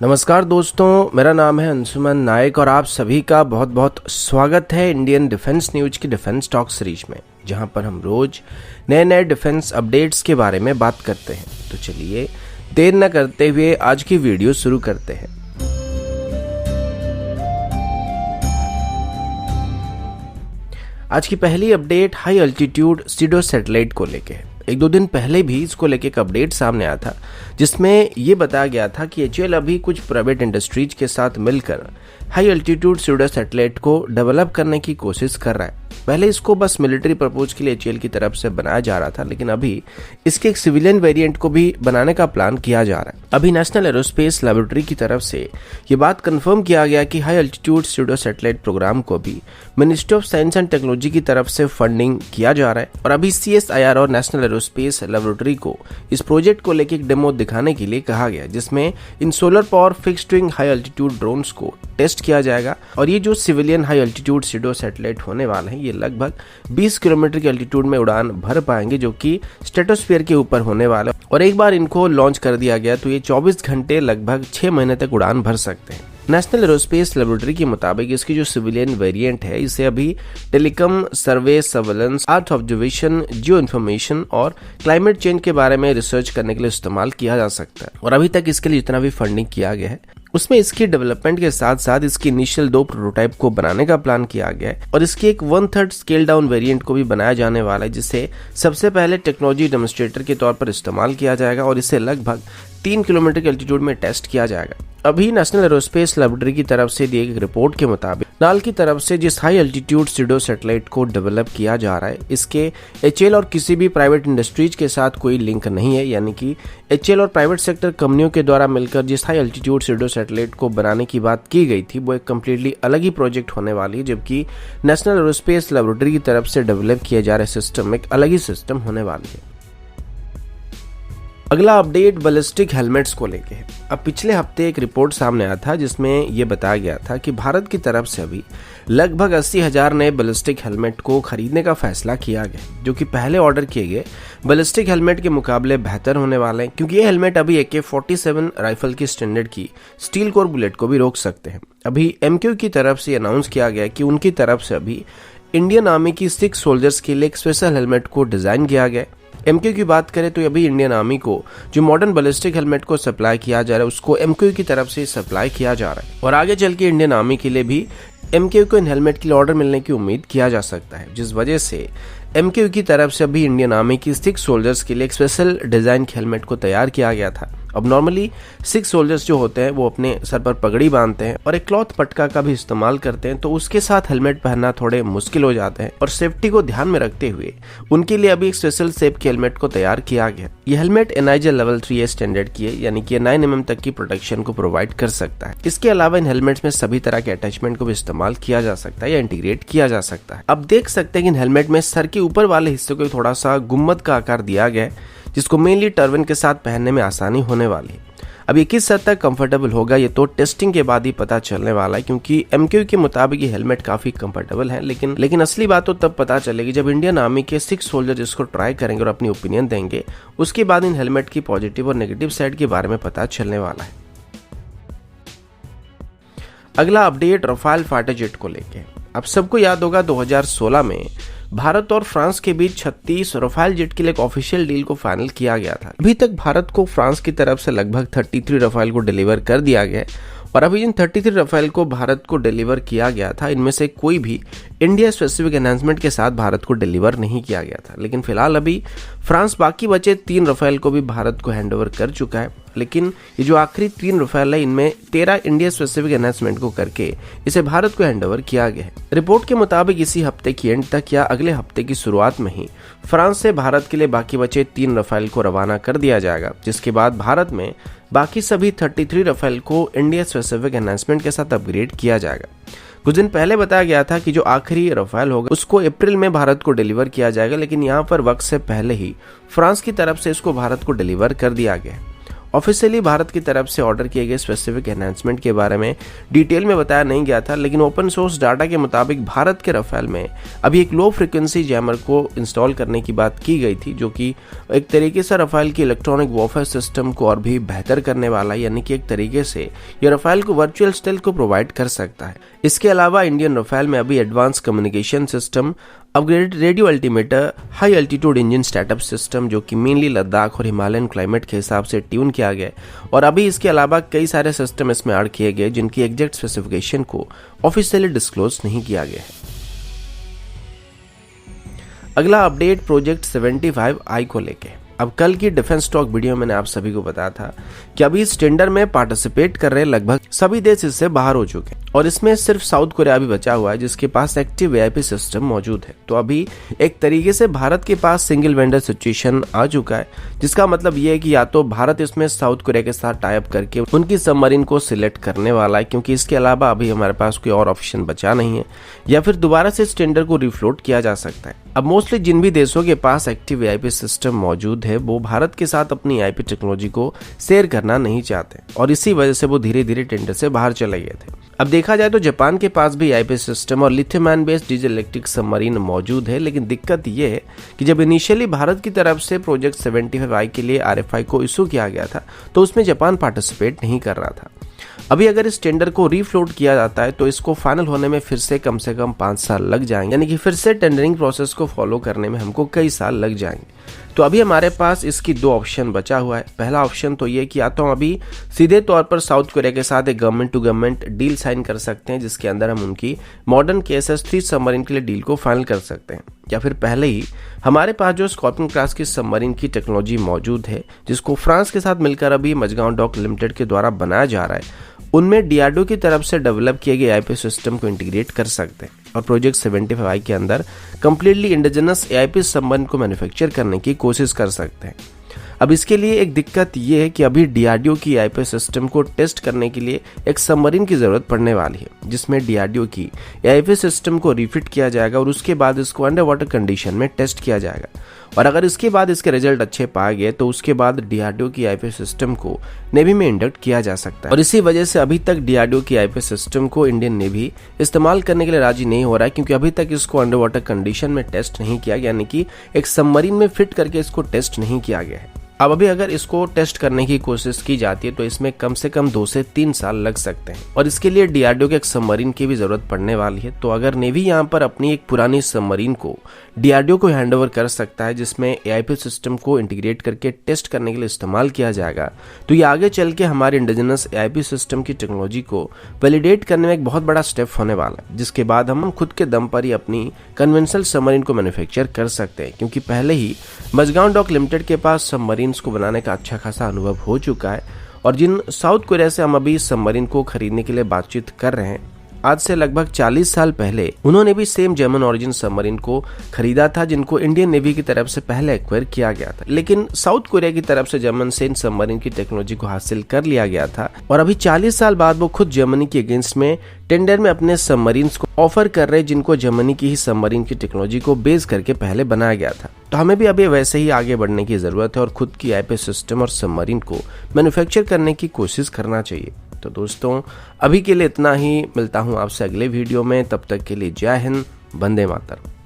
नमस्कार दोस्तों, मेरा नाम है अंशुमन नायक और आप सभी का बहुत बहुत स्वागत है इंडियन डिफेंस न्यूज की डिफेंस टॉक सीरीज में, जहां पर हम रोज नए नए डिफेंस अपडेट्स के बारे में बात करते हैं। तो चलिए देर न करते हुए आज की वीडियो शुरू करते हैं। आज की पहली update high altitude pseudo satellite को लेके है। एक दो दिन पहले भी इसको लेके एक अपडेट सामने आया था, जिसमें ये बताया गया था कि एचएएल अभी कुछ प्राइवेट इंडस्ट्रीज के साथ मिलकर हाई अल्टीट्यूड सीडो सैटेलाइट को डेवलप करने की कोशिश कर रहा है। पहले इसको बस मिलिट्री पर्पज के लिए एचएएल की तरफ से बनाया जा रहा था, लेकिन अभी इसके एक सिविलियन वेरिएंट को भी बनाने का प्लान किया जा रहा है। अभी नेशनल एरोस्पेस लैबोरेटरी की तरफ से ये बात कंफर्म किया गया कि high altitude pseudo satellite programme को भी ministry of science and technology की तरफ से फंडिंग किया जा रहा है और अभी CSIR और नेशनल एरोस्पेस लैबोरेटरी को इस प्रोजेक्ट को लेकर एक डेमो दिखाने के लिए कहा गया, जिसमें इन solar power fixed wing high altitude drones को टेस्ट किया जाएगा। और ये जो civilian high altitude pseudo satellite होने वाले हैं, ये लगभग 20 किलोमीटर की अल्टीट्यूड में उड़ान भर पाएंगे, जो कि स्ट्रेटोस्फीयर के ऊपर होने वाला है। और एक बार इनको लॉन्च कर दिया गया तो ये 24 घंटे लगभग 6 महीने तक उड़ान भर सकते हैं। नेशनल एरोस्पेस लैबोरेटरी के मुताबिक इसकी जो सिविलियन वेरिएंट है, इसे अभी टेलीकॉम, सर्वे, सर्वेलेंस, अर्थ ऑब्जर्वेशन, जियो इन्फॉर्मेशन और क्लाइमेट चेंज के बारे में रिसर्च करने के लिए इस्तेमाल किया जा सकता है। और अभी तक इसके लिए जितना भी फंडिंग किया गया है, उसमें इसकी डेवलपमेंट के साथ साथ इसकी इनिशियल 2 प्रोटोटाइप को बनाने का प्लान किया गया है और इसकी एक 1/3 स्केल डाउन वेरिएंट को भी बनाया जाने वाला है, जिसे सबसे पहले टेक्नोलॉजी डेमोन्स्ट्रेटर के तौर पर इस्तेमाल किया जाएगा और इसे लगभग 3 किलोमीटर की एल्टीट्यूड में टेस्ट किया जाएगा। अभी नेशनल एरोस्पेस लैबोरेटरी की तरफ से दी गई रिपोर्ट के मुताबिक नाल की तरफ से जिस हाई अल्टीट्यूड सीडो सैटेलाइट को डेवलप किया जा रहा है, इसके एचएएल और किसी भी प्राइवेट इंडस्ट्रीज के साथ कोई लिंक नहीं है। यानी कि एचएएल और प्राइवेट सेक्टर कंपनियों के द्वारा मिलकर जिस हाई अल्टीट्यूड सीडो सैटेलाइट को बनाने की बात की गई थी, वो एक कम्प्लीटली अलग ही प्रोजेक्ट होने वाली है, जबकि नेशनल एरोस्पेस लैबोरेटरी की तरफ से डेवलप किया जा रहा सिस्टम एक अलग ही सिस्टम होने वाली है। अगला अपडेट बैलिस्टिक हेलमेट्स को लेके है। अब पिछले हफ्ते एक रिपोर्ट सामने आया था, जिसमें यह बताया गया था कि भारत की तरफ से अभी लगभग 80,000 नए बैलिस्टिक हेलमेट को खरीदने का फैसला किया गया, जो कि पहले ऑर्डर किए गए बैलिस्टिक हेलमेट के मुकाबले बेहतर होने वाले हैं, क्योंकि ये हेलमेट अभी AK-47 राइफल की स्टैंडर्ड की स्टील कोर बुलेट को भी रोक सकते हैं। अभी MQ की तरफ से अनाउंस किया गया कि उनकी तरफ से अभी इंडियन आर्मी की 6 सोल्जर्स के लिए एक स्पेशल हेलमेट को डिजाइन किया गया। MQ की बात करें तो अभी इंडियन आर्मी को जो मॉडर्न बैलिस्टिक हेलमेट को सप्लाई किया जा रहा है, उसको MQ की तरफ से सप्लाई किया जा रहा है और आगे चल के इंडियन आर्मी के लिए भी MQ को इन हेलमेट के लिए ऑर्डर मिलने की उम्मीद किया जा सकता है, जिस वजह से MQ की तरफ से अभी इंडियन आर्मी की 6 सोल्जर्स के लिए एक स्पेशल डिजाइन के हेलमेट को तैयार किया गया था। अब नॉर्मली 6 सोल्जर्स जो होते हैं वो अपने सर पर पगड़ी बांधते हैं और एक क्लॉथ पटका का भी इस्तेमाल करते हैं, तो उसके साथ हेलमेट पहनना थोड़े मुश्किल हो जाते हैं और सेफ्टी को ध्यान में रखते हुए उनके लिए अभी एक स्पेशल शेप के हेलमेट को तैयार किया गया। ये helmet NIJ level 3A standard की है, यानी कि 9 mm तक की प्रोटेक्शन को प्रोवाइड कर सकता है। इसके अलावा इन हेलमेट्स में सभी तरह के अटैचमेंट को भी इस्तेमाल किया जा सकता है या इंटीग्रेट किया जा सकता है। अब देख सकते हैं कि इन हेलमेट में सर के ऊपर वाले हिस्से को थोड़ा सा गुम्बद का आकार दिया गया है, जिसको मेनली टर्बन के साथ पहनने में आसानी होने वाली है। अब ये किस हद तक कंफर्टेबल होगा, ये तो टेस्टिंग के बाद ही पता चलने वाला है, क्योंकि MQ के मुताबिक ये हेलमेट काफी कंफर्टेबल है, लेकिन असली बात तो तब पता चलेगी जब इंडियन आर्मी के 6 सोल्जर इसको ट्राई करेंगे और अपनी ओपिनियन देंगे। उसके बाद इन हेलमेट की पॉजिटिव और नेगेटिव साइड के बारे में पता चलने वाला है। अगला अपडेट रफाल फाइटर जेट को लेके। अब सबको याद होगा 2016 में भारत और फ्रांस के बीच 36 रफाल जेट के लिए एक ऑफिशियल डील को फाइनल किया गया था। अभी तक भारत को फ्रांस की तरफ से लगभग 33 रफाल को डिलीवर कर दिया गया है और अभी जिन 33 रफाल को भारत को डिलीवर किया गया था, इनमें से कोई भी इंडिया स्पेसिफिक एनहांसमेंट के साथ भारत को डिलीवर नहीं किया गया था। लेकिन फिलहाल अभी फ्रांस बाकी बचे 3 रफाल को भी भारत को हैंडओवर कर चुका है, लेकिन ये जो आखिरी 3 रफाल है, इनमें 13 इंडिया स्पेसिफिक एनहांसमेंट को करके इसे भारत को हैंडओवर किया गया है। रिपोर्ट के मुताबिक इसी हफ्ते की एंड तक या अगले हफ्ते की शुरुआत में ही फ्रांस से भारत के लिए बाकी बचे 3 रफाल को रवाना कर दिया जाएगा, जिसके बाद भारत में बाकी सभी 33 रफाल को इंडिया स्पेसिफिक एनहांसमेंट के साथ अपग्रेड किया जाएगा। कुछ दिन पहले बताया गया था कि जो आखिरी रफाल होगा उसको अप्रैल में भारत को डिलीवर किया जाएगा, लेकिन यहाँ पर वक्त से पहले ही फ्रांस की तरफ से इसको भारत को डिलीवर कर दिया गया है। ऑफिशियली भारत की तरफ से ऑर्डर किए गए स्पेसिफिक एनहांसमेंट के बारे में डिटेल में बताया नहीं गया था, लेकिन ओपन सोर्स डाटा के मुताबिक भारत के रफाल में अभी एक लो फ्रिक्वेंसी जैमर को इंस्टॉल करने की बात की गई थी, जो कि एक तरीके से रफाल की इलेक्ट्रॉनिक वॉरफेयर सिस्टम को और भी बेहतर करने वाला है, यानी कि एक तरीके से ये रफाल को वर्चुअल स्टेल्थ को प्रोवाइड कर सकता है। इसके अलावा इंडियन रफाल में अभी advance communication system, upgraded radio altimeter, high altitude engine startup system जो कि मेनली लद्दाख और हिमालयन क्लाइमेट के हिसाब से ट्यून किया गया, और अभी इसके अलावा कई सारे सिस्टम इसमें ऐड किए गए जिनकी एग्जैक्ट स्पेसिफिकेशन को ऑफिशियली डिस्क्लोज नहीं किया गया है। अगला अपडेट प्रोजेक्ट 75I को लेके। अब कल की डिफेंस टॉक वीडियो में मैंने आप सभी को बताया था कि अभी इस टेंडर में पार्टिसिपेट कर रहे लगभग सभी देश इससे बाहर हो चुके हैं और इसमें सिर्फ साउथ कोरिया भी बचा हुआ है जिसके पास एक्टिव वीआईपी सिस्टम मौजूद है। तो अभी एक तरीके से भारत के पास सिंगल वेंडर सिचुएशन आ चुका है, जिसका मतलब ये है कि या तो भारत इसमें साउथ कोरिया के साथ टाई अप करके उनकी सबमरीन को सिलेक्ट करने वाला है, क्योंकि इसके अलावा अभी हमारे पास कोई और ऑप्शन बचा नहीं है, या फिर दोबारा से इस टेंडर को रिफ्लोट किया जा सकता है। अब मोस्टली जिन भी देशों के पास एक्टिव वीआईपी सिस्टम मौजूद है वो भारत के साथ अपनी आईपी टेक्नोलॉजी को शेयर करना नहीं चाहते और इसी वजह से वो धीरे धीरे टेंडर से बाहर चले गए थे। अब देखा जाए तो जापान के पास भी आईपी सिस्टम और lithium ion based diesel electric submarine मौजूद है, लेकिन दिक्कत ये है कि जब इनिशियली भारत की तरफ से प्रोजेक्ट 75I के लिए आरएफआई को इशू किया गया था तो उसमें जापान पार्टिसिपेट नहीं कर रहा था। अभी अगर इस टेंडर को रीफ्लोट किया जाता है तो इसको फाइनल होने में फिर से कम 5 साल लग जाएंगे, यानी कि फिर से टेंडरिंग प्रोसेस को फॉलो करने में हमको कई साल लग जाएंगे। तो अभी हमारे पास इसकी दो ऑप्शन बचा हुआ है। पहला ऑप्शन तो ये कि या तो हम अभी सीधे तौर पर साउथ कोरिया के साथ एक government to government deal sign कर सकते हैं जिसके अंदर हम उनकी मॉडर्न KSS-3 सबमरीन के लिए डील को फाइनल कर सकते हैं, या फिर पहले ही हमारे पास जो स्कॉर्पियन क्लास की सबमरीन की टेक्नोलॉजी मौजूद है जिसको फ्रांस के साथ मिलकर अभी मजगांव डॉक लिमिटेड के द्वारा बनाया जा रहा है, उनमें DRDO की तरफ से डेवलप किए गए आईपी सिस्टम को इंटीग्रेट कर सकते हैं और प्रोजेक्ट 75I के अंदर कंप्लीटली इंडिजिनस आईपी सबमरीन को मैन्युफैक्चर करने की कोशिश कर सकते हैं। अब इसके लिए एक दिक्कत ये है कि अभी DRDO की आईपी सिस्टम को टेस्ट करने के लिए एक सबमरीन की जरूरत पड़ने वाली है, जिसमें DRDO की आईपी सिस्टम को रिफिट किया जाएगा और उसके बाद इसको अंडर वाटर कंडीशन में टेस्ट किया जाएगा, और अगर इसके बाद इसके रिजल्ट अच्छे पाए गए तो उसके बाद DRDO की आईपी सिस्टम को नेवी में इंडक्ट किया जा सकता है। और इसी वजह से अभी तक DRDO की आईपी सिस्टम को इंडियन नेवी इस्तेमाल करने के लिए राजी नहीं हो रहा है, क्योंकि अभी तक इसको अंडर वाटर कंडीशन में टेस्ट नहीं किया गया, यानी कि एक सबमरीन में फिट करके इसको टेस्ट नहीं किया गया है। अब अभी अगर इसको टेस्ट करने की कोशिश की जाती है तो इसमें कम से कम 2 से 3 साल लग सकते हैं और इसके लिए DRDO के एक सबमरीन की भी जरूरत पड़ने वाली है। तो अगर नेवी यहाँ पर अपनी एक पुरानी सबमरीन को DRDO को हैंडओवर कर सकता है जिसमें AIP सिस्टम को इंटीग्रेट करके टेस्ट करने के लिए इस्तेमाल किया जाएगा, तो ये आगे चल के हमारे इंडिजिनस AIP सिस्टम की टेक्नोलॉजी को वैलिडेट करने में एक बहुत बड़ा स्टेप होने वाला है, जिसके बाद हम खुद के दम पर ही अपनी कन्वेंशनल सबमरीन को मैन्युफैक्चर कर सकते हैं, क्योंकि पहले ही मजगांव डॉक लिमिटेड के पास सबमरीन को बनाने का अच्छा खासा अनुभव हो चुका है। और जिन साउथ कोरिया से हम अभी सबमरीन को खरीदने के लिए बातचीत कर रहे हैं, आज से लगभग 40 साल पहले उन्होंने भी सेम जर्मन ओरिजिन सबमरीन को खरीदा था जिनको इंडियन नेवी की तरफ से पहले एक्वायर किया गया था, लेकिन साउथ कोरिया की तरफ से जर्मन से इन सबमरीन की टेक्नोलॉजी को हासिल कर लिया गया था और अभी 40 साल बाद वो खुद जर्मनी के अगेंस्ट में टेंडर में अपने सबमरीन्स को ऑफर कर रहे जिनको जर्मनी की ही सबमरीन की टेक्नोलॉजी को बेस करके पहले बनाया गया था। तो हमें भी अभी वैसे ही आगे बढ़ने की जरूरत है और खुद की आईपी सिस्टम और सबमरीन को मैन्युफैक्चर करने की कोशिश करना चाहिए। तो दोस्तों अभी के लिए इतना ही, मिलता हूँ आपसे अगले वीडियो में, तब तक के लिए जय हिंद, वंदे मातरम।